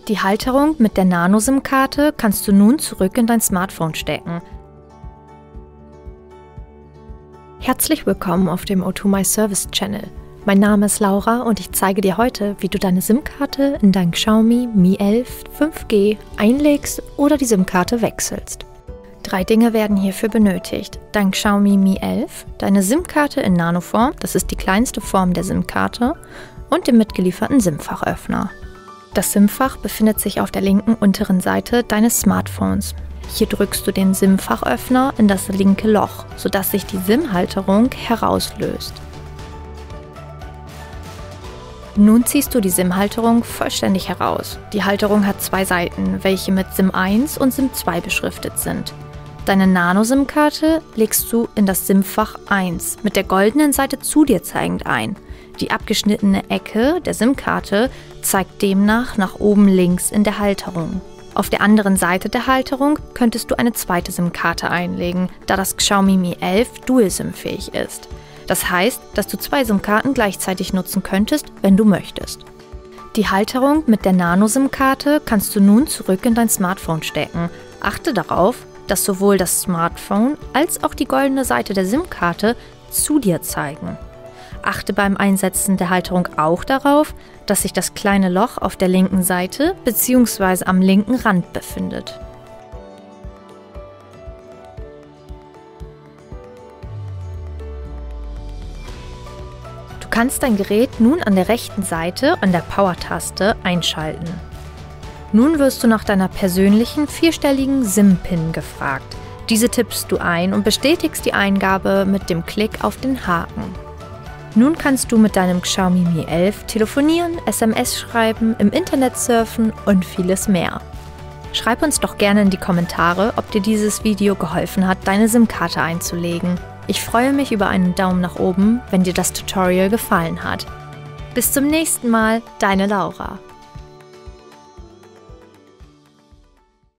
Die Halterung mit der Nano-SIM-Karte kannst du nun zurück in dein Smartphone stecken. Herzlich willkommen auf dem O2 My Service Channel. Mein Name ist Laura und ich zeige dir heute, wie du deine SIM-Karte in dein Xiaomi Mi 11 5G einlegst oder die SIM-Karte wechselst. 3 Dinge werden hierfür benötigt: dein Xiaomi Mi 11, deine SIM-Karte in Nanoform, das ist die kleinste Form der SIM-Karte, und den mitgelieferten SIM-Fachöffner. Das SIM-Fach befindet sich auf der linken unteren Seite deines Smartphones. Hier drückst du den SIM-Fachöffner in das linke Loch, sodass sich die SIM-Halterung herauslöst. Nun ziehst du die SIM-Halterung vollständig heraus. Die Halterung hat 2 Seiten, welche mit SIM 1 und SIM 2 beschriftet sind. Deine Nano-SIM-Karte legst du in das SIM-Fach 1 mit der goldenen Seite zu dir zeigend ein. Die abgeschnittene Ecke der SIM-Karte zeigt demnach nach oben links in der Halterung. Auf der anderen Seite der Halterung könntest du eine zweite SIM-Karte einlegen, da das Xiaomi Mi 11 Dual-SIM-fähig ist. Das heißt, dass du 2 SIM-Karten gleichzeitig nutzen könntest, wenn du möchtest. Die Halterung mit der Nano-SIM-Karte kannst du nun zurück in dein Smartphone stecken. Achte darauf, dass sowohl das Smartphone als auch die goldene Seite der SIM-Karte zu dir zeigen. Achte beim Einsetzen der Halterung auch darauf, dass sich das kleine Loch auf der linken Seite bzw. am linken Rand befindet. Du kannst dein Gerät nun an der rechten Seite an der Power-Taste einschalten. Nun wirst du nach deiner persönlichen 4-stelligen SIM-PIN gefragt. Diese tippst du ein und bestätigst die Eingabe mit dem Klick auf den Haken. Nun kannst du mit deinem Xiaomi Mi 11 telefonieren, SMS schreiben, im Internet surfen und vieles mehr. Schreib uns doch gerne in die Kommentare, ob dir dieses Video geholfen hat, deine SIM-Karte einzulegen. Ich freue mich über einen Daumen nach oben, wenn dir das Tutorial gefallen hat. Bis zum nächsten Mal, deine Laura.